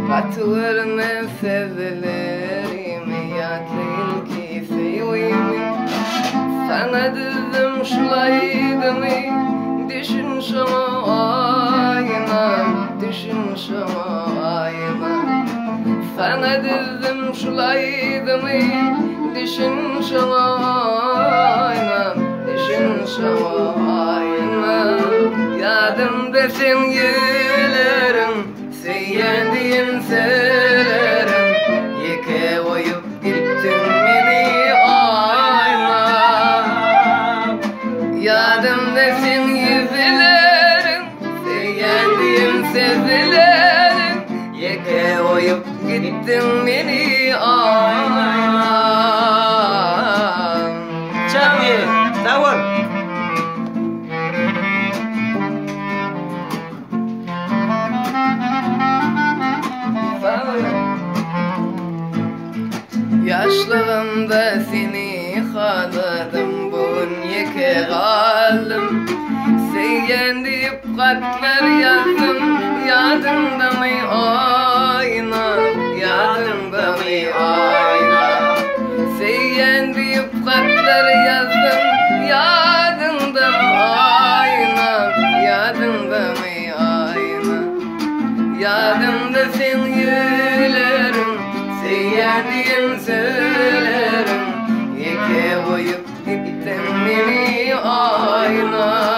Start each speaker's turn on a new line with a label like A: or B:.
A: Katılarını sevilerimi yatlayın ki seviyimi. Sana dizdim şulaydımı, düşün şama ayna, düşün şama ayna. Sana dizdim şulaydımı, düşün şama ayna, düşün şama ayna. Yadımda sen gülerim, sevdiğim söylerim. Yeke oyup gittin beni ayna. Yadımda sen yüzlerim, sevdiğim sözlerim. Yeke oyup gittin beni ayna.
B: Çavi, davul.
A: Yaşlığımda seni xaladım, bugün yeke kaldım. Sevgen deyip katlar yazdım, yadımda mı ayna, yadımda mı ayna. Sevgen deyip katlar yazdım, yadımda mı ayna, yadımda mı ayna. Yadımda sen yülerim, sevdiğim söylerim. Yeke oyup gittin beni ayna.